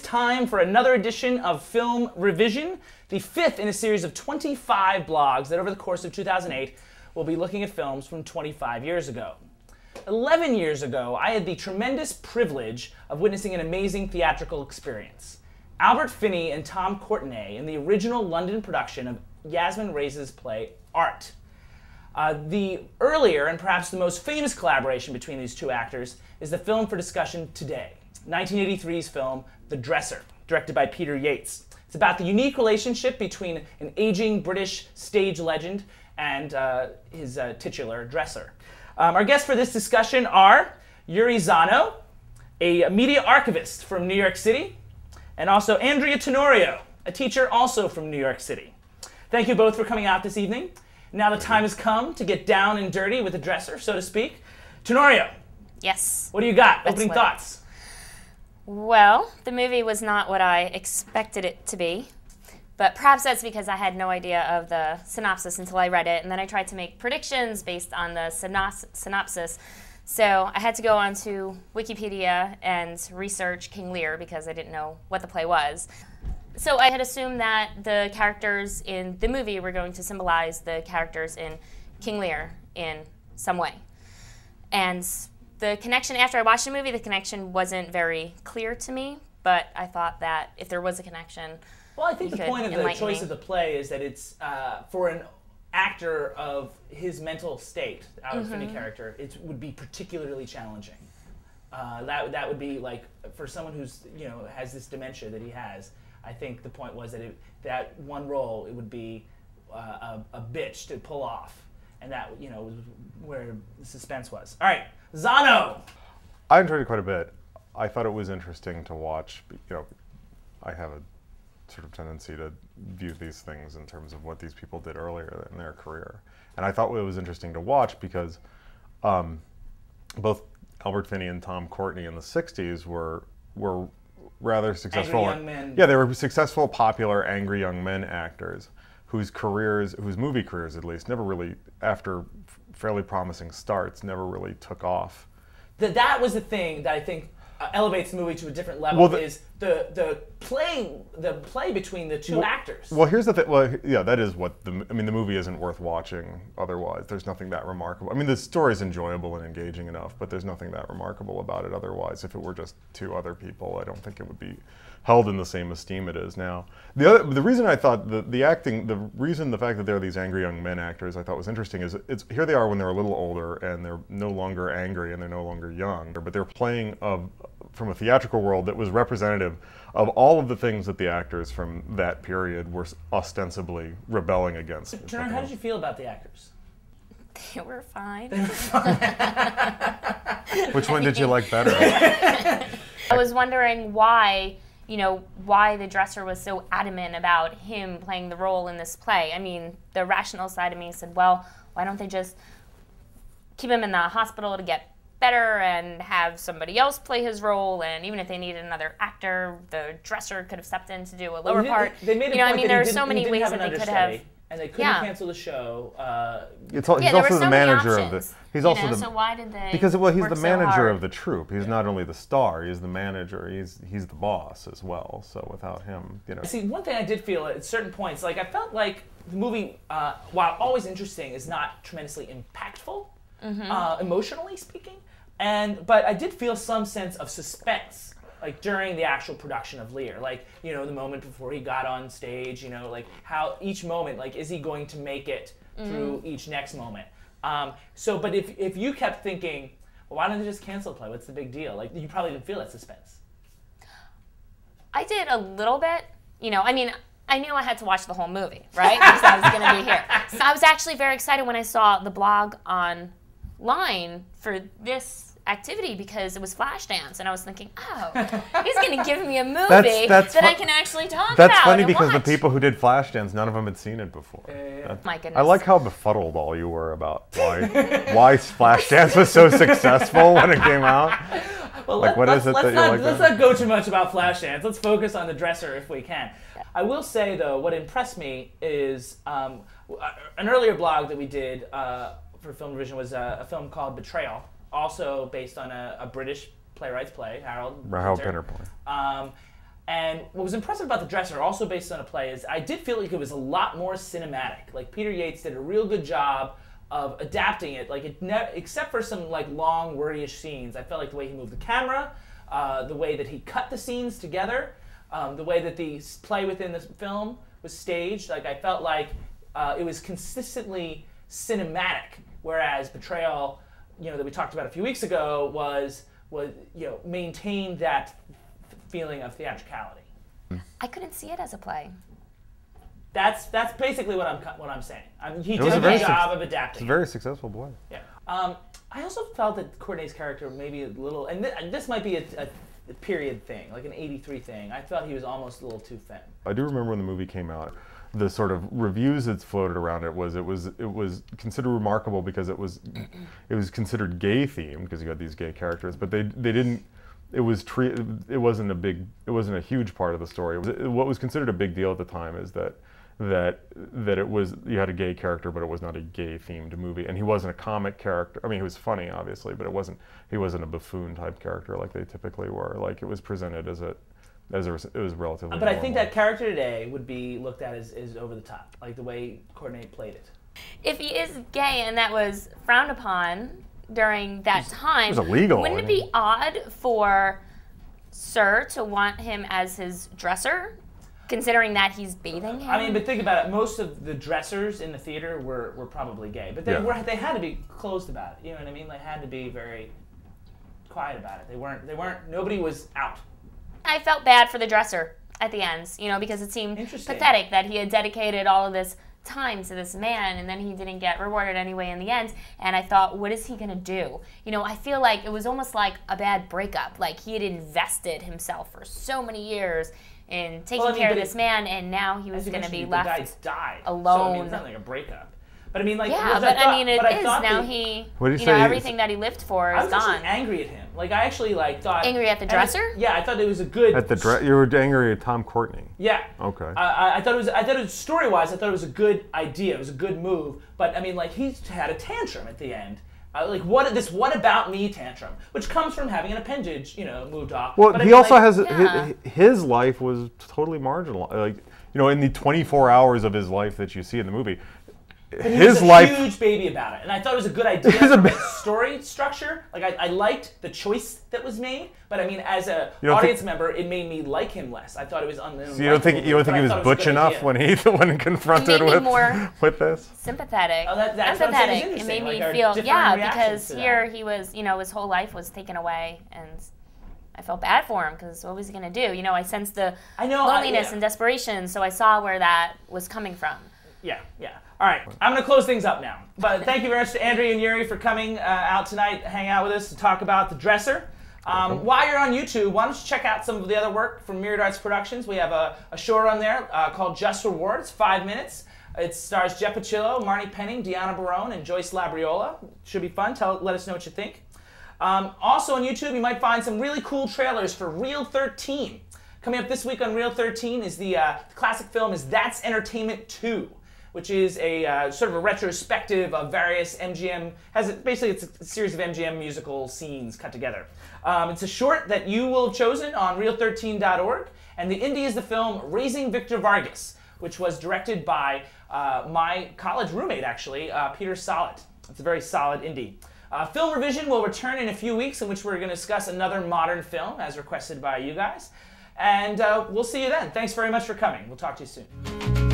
time for another edition of Film Revision, the fifth in a series of 25 blogs that over the course of 2008 will be looking at films from 25 years ago. 11 years ago, I had the tremendous privilege of witnessing an amazing theatrical experience. Albert Finney and Tom Courtenay in the original London production of Yasmin Reza's play, Art. The earlier and perhaps the most famous collaboration between these two actors is the film for discussion today, 1983's film, The Dresser, directed by Peter Yates. It's about the unique relationship between an aging British stage legend and his titular dresser. Our guests for this discussion are Yuri Zanow, a media archivist from New York City, and also Andrea Tenorio, a teacher also from New York City. Thank you both for coming out this evening. Now the time has come to get down and dirty with the dresser, so to speak. Tenorio. Yes. What do you got? Opening thoughts. Well, the movie was not what I expected it to be, but perhaps that's because I had no idea of the synopsis until I read it, and then I tried to make predictions based on the synopsis. So I had to go onto Wikipedia and research King Lear because I didn't know what the play was. So I had assumed that the characters in the movie were going to symbolize the characters in King Lear in some way. And the connection, after I watched the movie, the connection wasn't very clear to me, but I thought that if there was a connection, well, I think the point of the choice of the play is that it's for an actor of his mental state, Albert Finney character, it would be particularly challenging. That would be like, for someone who's, has this dementia that he has, I think the point was that that one role, it would be a bitch to pull off. And that, was where the suspense was. All right, Zanow. I enjoyed it quite a bit. I thought it was interesting to watch. I have a sort of tendency to view these things in terms of what these people did earlier in their career. And I thought it was interesting to watch because both Albert Finney and Tom Courtenay in the 60s were rather successful. Angry young men. Yeah, they were successful, popular, angry young men actors whose movie careers at least, never really, after fairly promising starts, never really took off. That was the thing that I think elevates the movie to a different level, is the play between the two actors. Well, here's the thing. Well, yeah, that is what the movie isn't worth watching otherwise. There's nothing that remarkable. I mean, the story's enjoyable and engaging enough, but there's nothing that remarkable about it otherwise. If it were just two other people, I don't think it would be held in the same esteem it is now. The reason I thought the fact that there are these angry young men actors I thought was interesting is here they are when they're a little older and they're no longer angry and they're no longer young, but they're playing from a theatrical world that was representative of all of the things that the actors from that period were ostensibly rebelling against. Turner, how did you feel about the actors? They were fine. Which one did you like better? I was wondering why the dresser was so adamant about him playing the role in this play. I mean, the rational side of me said, well, why don't they just keep him in the hospital to get better and have somebody else play his role, and even if they needed another actor, the dresser could have stepped in to do a lower part. They made a point that there are so many ways that they could have. And they couldn't cancel the show. He's also the manager of the. He's also so why did they? Because he's the manager of the troupe. He's not only the star. He's the manager. He's the boss as well. So without him, See, one thing I did feel at certain points, I felt like the movie, while always interesting, is not tremendously impactful, emotionally speaking. But I did feel some sense of suspense, during the actual production of Lear, the moment before he got on stage, how each moment, is he going to make it through each next moment? But if you kept thinking, well, why don't they just cancel the play? What's the big deal? You probably didn't feel that suspense. I did a little bit. I knew I had to watch the whole movie, right? Because I was going to be here. So I was actually very excited when I saw the blog online for this activity because it was Flashdance, and I was thinking, oh, he's going to give me a movie that I can actually talk about. That's funny because the people who did Flashdance, none of them had seen it before. My goodness. I like how befuddled all you were about why Flashdance was so successful when it came out. Well, let's not go too much about Flashdance. Let's focus on the dresser if we can. I will say, though, what impressed me is an earlier blog that we did for Film Revision was a film called Betrayal, also based on a British playwright's play, Harold Pinter play. And what was impressive about The Dresser, also based on a play, is I did feel like it was a lot more cinematic. Like Peter Yates did a real good job of adapting it. Like except for some like long, wordy-ish scenes, I felt like the way he moved the camera, the way that he cut the scenes together, the way that the play within the film was staged. Like I felt like it was consistently cinematic, whereas Betrayal, that we talked about a few weeks ago, was maintained that feeling of theatricality. I couldn't see it as a play. That's basically what I'm saying. He It did was a a very good job of adapting. It's a very successful play. Yeah. I also felt that Courtney's character maybe a little, and this might be a period thing, like an '83 thing. I felt he was almost a little too femme. I do remember when the movie came out, the sort of reviews that floated around it was considered remarkable because it was considered gay themed because you had these gay characters, but they didn't. It wasn't a huge part of the story. What was considered a big deal at the time is that it was, you had a gay character, but it was not a gay themed movie, and he wasn't a comic character. I mean, he was funny, obviously, but he wasn't a buffoon type character like they typically were. Like it was presented it was relatively. But I think that character today would be looked at as over the top, like the way Courtney played it. If he is gay and that was frowned upon during that time, it was illegal. Wouldn't it be odd for Sir to want him as his dresser, considering that he's bathing him? I mean, but think about it. Most of the dressers in the theater were probably gay, but they had to be closed about it. You know what I mean? They had to be very quiet about it. They weren't. Nobody was out. I felt bad for the dresser at the end, because it seemed pathetic that he had dedicated all of this time to this man and then he didn't get rewarded anyway in the end. And I thought, what is he going to do? I feel like it was almost like a bad breakup. Like he had invested himself for so many years in taking care of this man, and now he was going to be left the guy died alone. So, I mean, it's not like a breakup. But I mean, like, yeah, but I mean, it is now. Everything that he lived for is gone. I was actually angry at him. Like, I actually thought angry at the dresser. Yeah, I thought it was a good. You were angry at Tom Courtney. Yeah. Okay. I thought it was story-wise. I thought it was a good idea. It was a good move. But I mean, like, he had a tantrum at the end. What about me tantrum, which comes from having an appendage, moved off. Well, but he also has his life was totally marginal. Like, in the 24 hours of his life that you see in the movie. But he was a huge baby about it, and I thought it was a good idea for story structure. Like I liked the choice that was made, but I mean, as an audience member, it made me like him less. I thought it was So you don't think he was butch enough when confronted with this? Sympathetic, that's empathetic. It made me feel because here he was, his whole life was taken away, and I felt bad for him because what was he gonna do? I sensed the loneliness and desperation, so I saw where that was coming from. Yeah. All right, I'm going to close things up now. But thank you very much to Andrea and Yuri for coming out tonight, hang out with us to talk about The Dresser. While you're on YouTube, why don't you check out some of the other work from Myriad Arts Productions. We have a short on there called Just Reward. It's 5 minutes. It stars Jeff Pacillo, Marnie Penning, Deanna Barone, and Joyce Labriola. Should be fun. Let us know what you think. Also on YouTube, you might find some really cool trailers for Reel 13. Coming up this week on Reel 13 is the classic film is That's Entertainment 2. Which is a sort of a retrospective of various MGM, basically it's a series of MGM musical scenes cut together. It's a short that you will have chosen on reel13.org, and the indie is the film Raising Victor Vargas, which was directed by my college roommate, actually, Peter Yates. It's a very solid indie. Film ReVision will return in a few weeks, in which we're going to discuss another modern film, as requested by you guys. And we'll see you then. Thanks very much for coming. We'll talk to you soon.